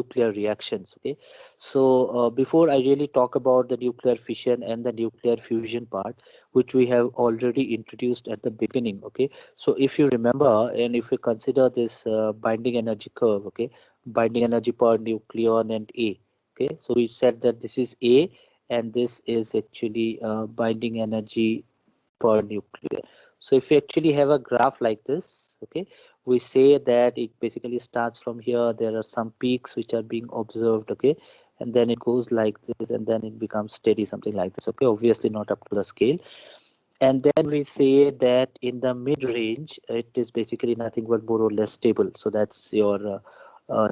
nuclear reactions. Okay, so before I really talk about the nuclear fission and the nuclear fusion part, which we have already introduced at the beginning. Okay, so if you remember, and if you consider this binding energy curve, okay, binding energy per nucleon and A. Okay, so we said that this is A, and this is actually binding energy per nuclear. So if you actually have a graph like this, okay, we say that it basically starts from here. There are some peaks which are being observed, okay, and then it goes like this, and then it becomes steady, something like this. Okay, obviously not up to the scale. And then we say that in the mid range, it is basically nothing but more or less stable. So that's your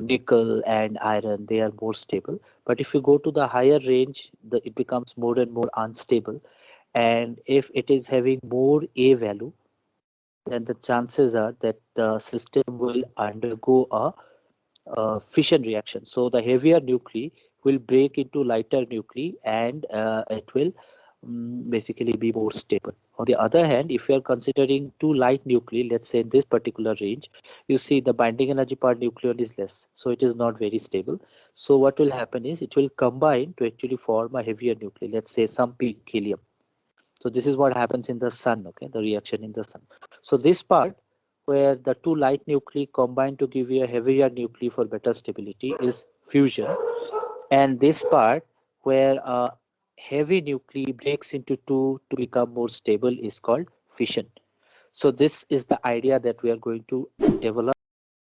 nickel and iron, they are more stable. But if you go to the higher range, it becomes more and more unstable. And if it is having more A value, then the chances are that the system will undergo a fission reaction. So the heavier nuclei will break into lighter nuclei, and it will basically be more stable. On the other hand, if you are considering two light nuclei, let's say in this particular range, you see the binding energy per nucleon is less, so it is not very stable. So what will happen is it will combine to actually form a heavier nuclei, let's say some peak helium. So this is what happens in the sun, okay, the reaction in the sun. So this part where the two light nuclei combine to give you a heavier nuclei for better stability is fusion. And this part where a heavy nuclei breaks into two to become more stable is called fission. So this is the idea that we are going to develop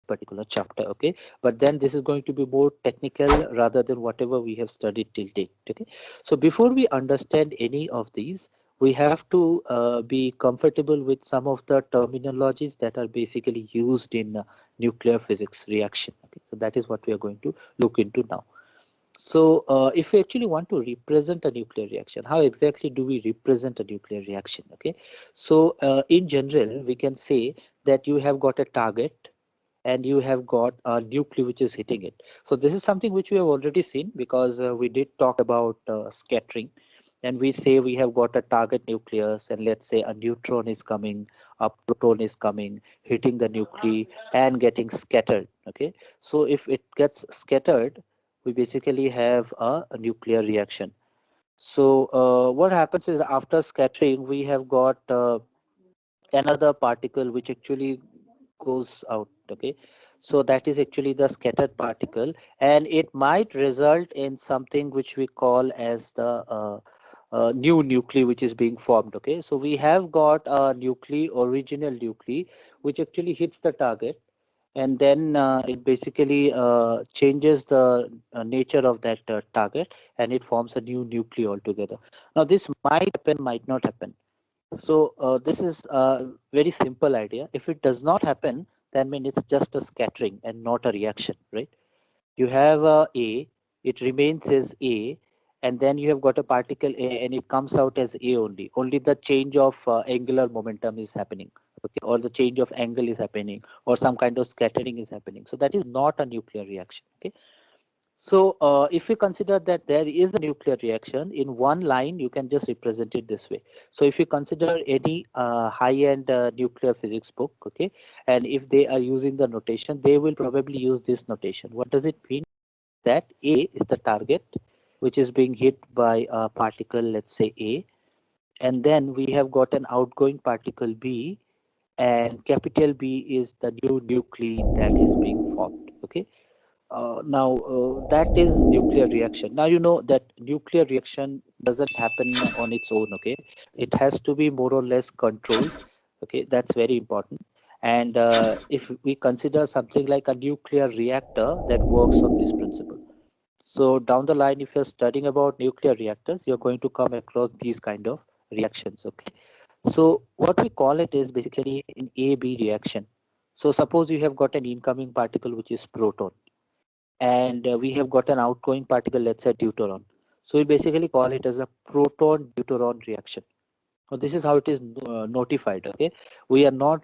particular chapter. Okay, but then this is going to be more technical rather than whatever we have studied till date. Okay, so before we understand any of these, we have to be comfortable with some of the terminologies that are basically used in nuclear physics reaction. Okay, so that is what we are going to look into now. So if we actually want to represent a nuclear reaction, how exactly do we represent a nuclear reaction? Okay, so in general we can say that you have got a target and you have got a nuclei which is hitting it. So this is something which we have already seen, because we did talk about scattering, and we say we have got a target nucleus, and let's say a neutron is coming, a proton is coming, hitting the nuclei and getting scattered. Okay, so if it gets scattered, we basically have a nuclear reaction. So what happens is after scattering, we have got another particle which actually goes out. Okay, so that is actually the scattered particle, and it might result in something which we call as the new nuclei which is being formed. Okay, so we have got a nuclei, original nuclei, which actually hits the target, and then it basically changes the nature of that target, and it forms a new nuclei altogether. Now this might happen, might not happen. So this is a very simple idea. If it does not happen, then mean it's just a scattering and not a reaction, right? You have A, it remains as A, and then you have got a particle A, and it comes out as A only. Only the change of angular momentum is happening, okay, or the change of angle is happening, or some kind of scattering is happening. So that is not a nuclear reaction, okay? So if you consider that there is a nuclear reaction in one line, you can just represent it this way. So if you consider any high-end nuclear physics book, okay, and if they are using the notation, they will probably use this notation. What does it mean? That A is the target, which is being hit by a particle, let's say A, and then we have got an outgoing particle B, and capital B is the new nuclei that is being formed. Okay, now that is nuclear reaction. Now you know that nuclear reaction doesn't happen on its own. Okay, it has to be more or less controlled. Okay, that's very important. And if we consider something like a nuclear reactor that works on this principle, so down the line, if you're studying about nuclear reactors, you're going to come across these kind of reactions. Okay, so what we call it is basically an A-B reaction. So suppose you have got an incoming particle which is proton, and we have got an outgoing particle, let's say deuteron. So we basically call it as a proton deuteron reaction. So this is how it is notified. Okay, we are not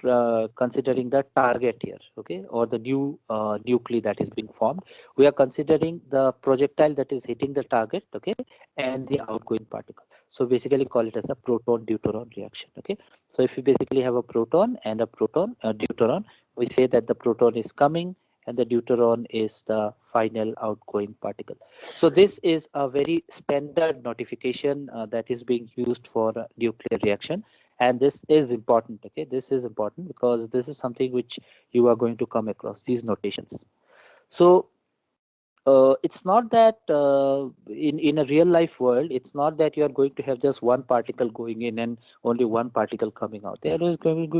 considering the target here, okay, or the new nuclei that is being formed. We are considering the projectile that is hitting the target, okay, and the outgoing particle. So basically call it as a proton deuteron reaction. Okay, so if you basically have a proton and a proton deuteron, we say that the proton is coming and the deuteron is the final outgoing particle. So this is a very standard notification that is being used for nuclear reaction, and this is important. Okay, this is important because this is something which you are going to come across, these notations. So it's not that in a real life world, it's not that you are going to have just one particle going in and only one particle coming out. There is going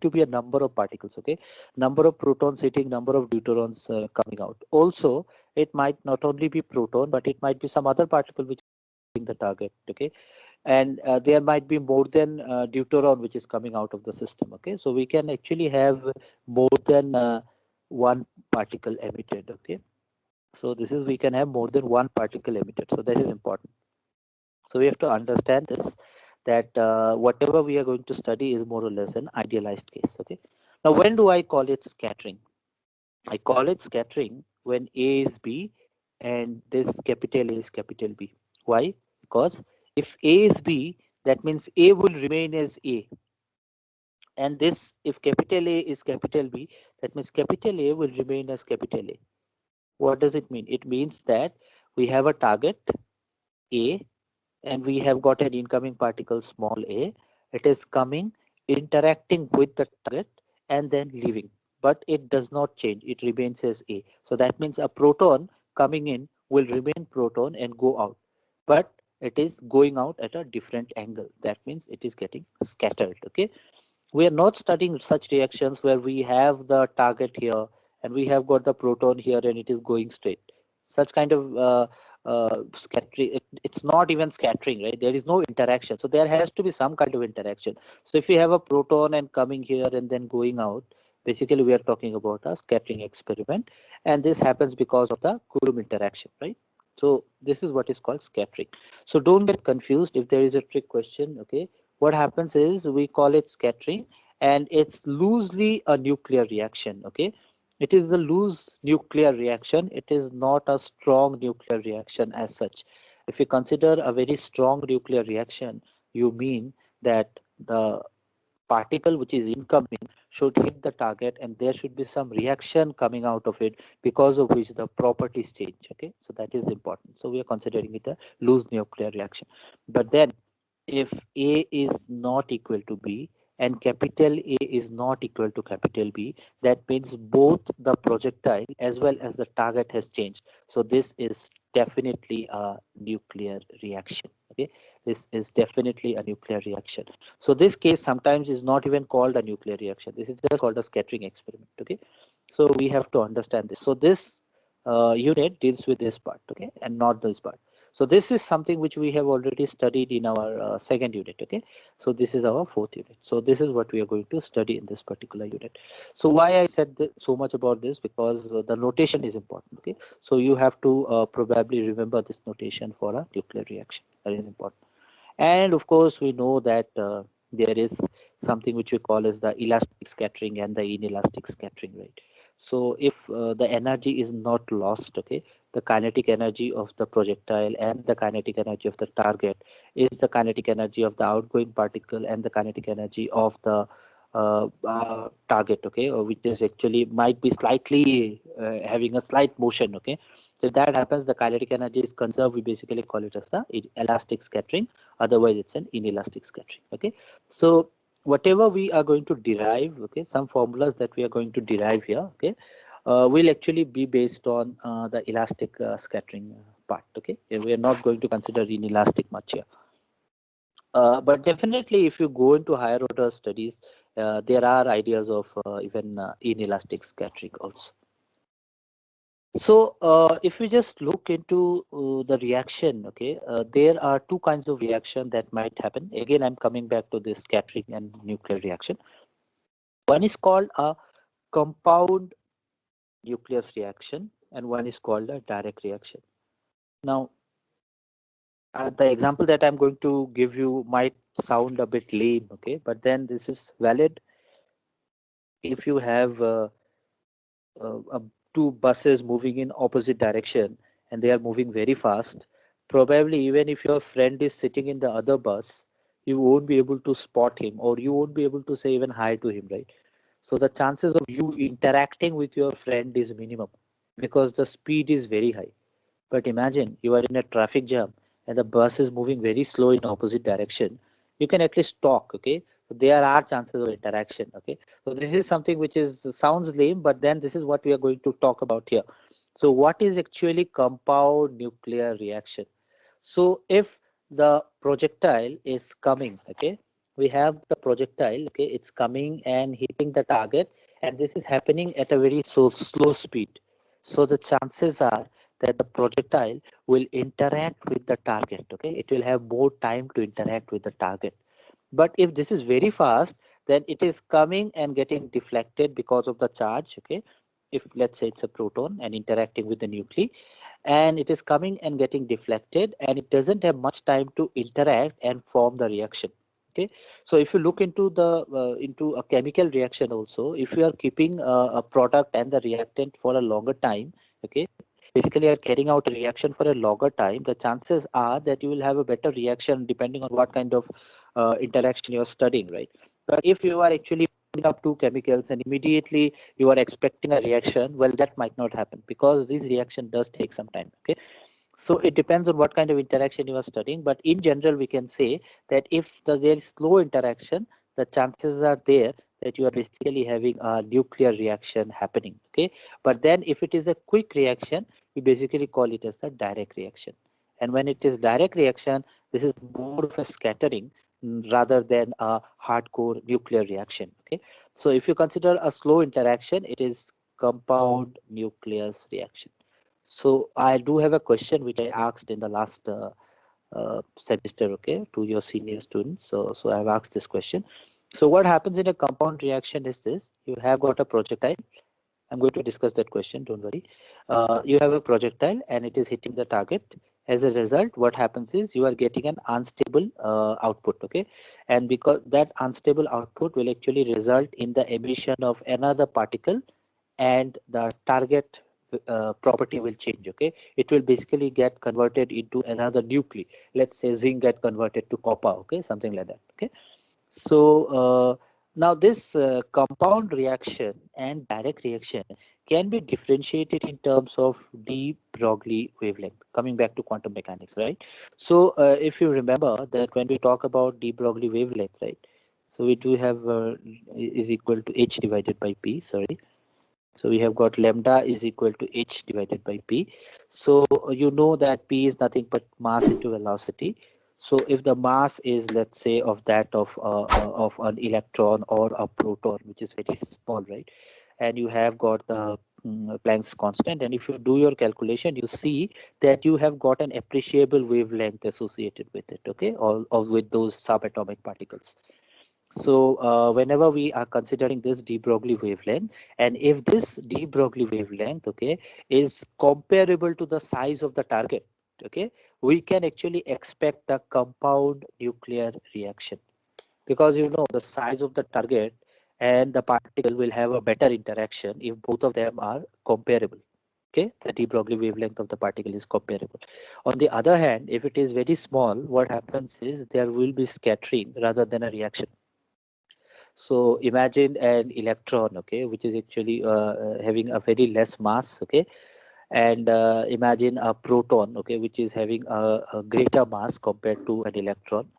to be a number of particles, okay? Number of protons hitting, number of deuterons coming out. Also, it might not only be proton, but it might be some other particle which is hitting the target, okay? And there might be more than deuteron which is coming out of the system, okay? So we can actually have more than one particle emitted, okay? So this is, we can have more than one particle emitted. So that is important. So we have to understand this, that whatever we are going to study is more or less an idealized case. Okay. Now, when do I call it scattering? I call it scattering when A is B and this capital A is capital B. Why? Because if A is B, that means A will remain as A. And this, if capital A is capital B, that means capital A will remain as capital A. What does it mean? It means that we have a target A and we have got an incoming particle small a. It is coming, interacting with the target and then leaving. But it does not change. It remains as A. So that means a proton coming in will remain proton and go out. But it is going out at a different angle. That means it is getting scattered. Okay. We are not studying such reactions where we have the target here and we have got the proton here and it is going straight. Such kind of scattering, it's not even scattering, right? There is no interaction. So there has to be some kind of interaction. So if you have a proton and coming here and then going out, basically we are talking about a scattering experiment, and this happens because of the Coulomb interaction, right? So this is what is called scattering. So don't get confused if there is a trick question. Okay, what happens is we call it scattering, and it's loosely a nuclear reaction. Okay, it is a loose nuclear reaction. It is not a strong nuclear reaction as such. If you consider a very strong nuclear reaction, you mean that the particle which is incoming should hit the target and there should be some reaction coming out of it, because of which the properties change. Okay, so that is important. So we are considering it a loose nuclear reaction. But then if A is not equal to B and capital A is not equal to capital B, that means both the projectile as well as the target has changed. So this is definitely a nuclear reaction. Okay, this is definitely a nuclear reaction. So this case sometimes is not even called a nuclear reaction. This is just called a scattering experiment. Okay, so we have to understand this. So this unit deals with this part, okay, and not this part. So this is something which we have already studied in our second unit. Okay, so this is our fourth unit. So this is what we are going to study in this particular unit. So why I said so much about this, because the notation is important. Okay, so you have to probably remember this notation for a nuclear reaction. That is important. And of course we know that there is something which we call as the elastic scattering and the inelastic scattering, right? So if the energy is not lost, okay, the kinetic energy of the projectile and the kinetic energy of the target is the kinetic energy of the outgoing particle and the kinetic energy of the target, okay, or which is actually might be slightly having a slight motion, okay. So if that happens, the kinetic energy is conserved. We basically call it as the elastic scattering. Otherwise, it's an inelastic scattering. Okay. So whatever we are going to derive, okay, some formulas that we are going to derive here, okay, will actually be based on the elastic scattering part. Okay. We are not going to consider inelastic much here. But definitely, if you go into higher order studies, there are ideas of even inelastic scattering also. So if we just look into the reaction, okay, there are two kinds of reaction that might happen. Again, I'm coming back to this scattering and nuclear reaction. One is called a compound nucleus reaction, and one is called a direct reaction. Now, the example that I'm going to give you might sound a bit lame, okay, but then this is valid if you have two buses moving in opposite direction and they are moving very fast. Probably even if your friend is sitting in the other bus, you won't be able to spot him, or you won't be able to say even hi to him, right? So the chances of you interacting with your friend is minimum because the speed is very high. But imagine you are in a traffic jam and the bus is moving very slow in opposite direction. You can at least talk, okay? So there are chances of interaction, okay? So this is something which is sounds lame, but then this is what we are going to talk about here. So what is actually compound nuclear reaction? So if the projectile is coming, okay, we have the projectile, okay, it's coming and hitting the target, and this is happening at a very slow speed. So the chances are that the projectile will interact with the target, okay, it will have more time to interact with the target. But if this is very fast, then it is coming and getting deflected because of the charge, okay. If let's say it's a proton and interacting with the nuclei, and it is coming and getting deflected, and it doesn't have much time to interact and form the reaction, okay. So if you look into the into a chemical reaction also, if you are keeping a product and the reactant for a longer time, okay, basically are carrying out a reaction for a longer time, the chances are that you will have a better reaction depending on what kind of interaction you're studying, right? But if you are actually putting up two chemicals and immediately you are expecting a reaction, well, that might not happen because this reaction does take some time, okay. So it depends on what kind of interaction you are studying, but in general we can say that if there is slow interaction, the chances are there that you are basically having a nuclear reaction happening, okay. But then if it is a quick reaction, we basically call it as a direct reaction. And when it is direct reaction, this is more of a scattering rather than a hardcore nuclear reaction, okay. So if you consider a slow interaction, it is compound nucleus reaction. So I do have a question which I asked in the last semester, okay, to your senior students. So I've asked this question. So what happens in a compound reaction is this: you have got a projectile. I'm going to discuss that question. Don't worry. You have a projectile and it is hitting the target. As a result, what happens is you are getting an unstable output, okay, and because that unstable output will actually result in the emission of another particle, and the target property will change, okay. It will basically get converted into another nuclei. Let's say zinc get converted to copper, okay, something like that, okay. So now this compound reaction and direct reaction can be differentiated in terms of de Broglie wavelength, coming back to quantum mechanics, right? So if you remember that when we talk about de Broglie wavelength, right, so we do have is equal to h divided by p, sorry. So we have got lambda is equal to h divided by p. So you know that p is nothing but mass into velocity. So if the mass is, let's say, of that of an electron or a proton, which is very small, right? And you have got the Planck's constant, and if you do your calculation, you see that you have got an appreciable wavelength associated with it, okay, or with those subatomic particles. So whenever we are considering this de Broglie wavelength, and if this de Broglie wavelength, okay, is comparable to the size of the target, okay, we can actually expect the compound nuclear reaction, because you know the size of the target and the particle will have a better interaction if both of them are comparable. Okay, the de Broglie wavelength of the particle is comparable. On the other hand, if it is very small, what happens is there will be scattering rather than a reaction. So imagine an electron, okay, which is actually having a very less mass, okay, and imagine a proton, okay, which is having a greater mass compared to an electron.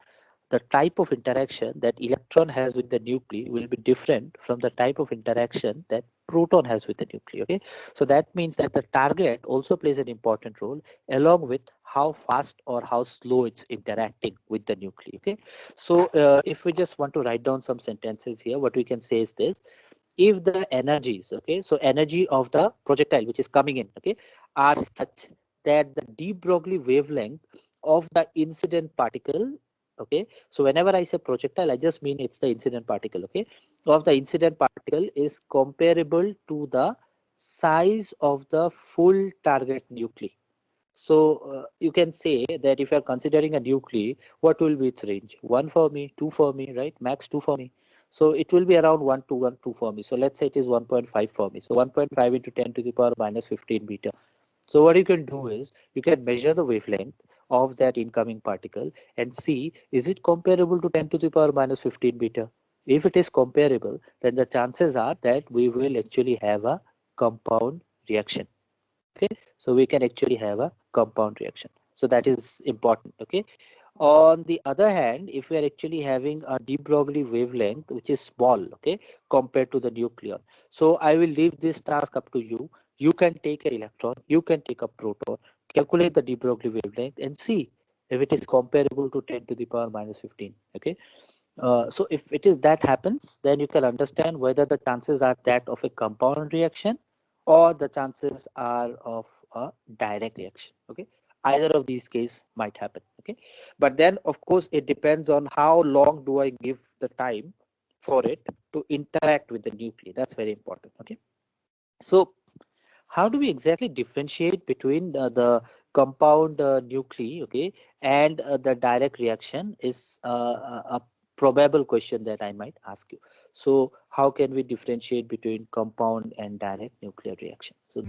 The type of interaction that electron has with the nuclei will be different from the type of interaction that proton has with the nuclei, okay. So that means that the target also plays an important role along with how fast or how slow it's interacting with the nuclei, okay. So if we just want to write down some sentences here, what we can say is this: if the energies, okay, so energy of the projectile which is coming in, okay, are such that the de Broglie wavelength of the incident particle, okay, so whenever I say projectile, I just mean it's the incident particle, okay, of the incident particle is comparable to the size of the full target nuclei. So you can say that if you are considering a nuclei, what will be its range? 1 for me, 2 for me, right? Max 2 for me. So it will be around 1 to 1, 2 for me. So let's say it is 1.5 for me. So 1.5 into 10 to the power minus 15 meter. So what you can do is you can measure the wavelength of that incoming particle and see, is it comparable to 10 to the power minus 15 meter? If it is comparable, then the chances are that we will actually have a compound reaction. Okay, so we can actually have a compound reaction. So that is important. Okay. On the other hand, if we are actually having a de Broglie wavelength which is small, okay, compared to the nucleon, so I will leave this task up to you. You can take an electron, you can take a proton, calculate the de Broglie wavelength and see if it is comparable to 10 to the power minus 15. Okay, so if it is that happens, then you can understand whether the chances are that of a compound reaction or the chances are of a direct reaction. Okay, either of these cases might happen. Okay, but then of course it depends on how long do I give the time for it to interact with the nuclei. That's very important. Okay, so how do we exactly differentiate between the compound nuclei, okay, and the direct reaction is a probable question that I might ask you. So how can we differentiate between compound and direct nuclear reaction? So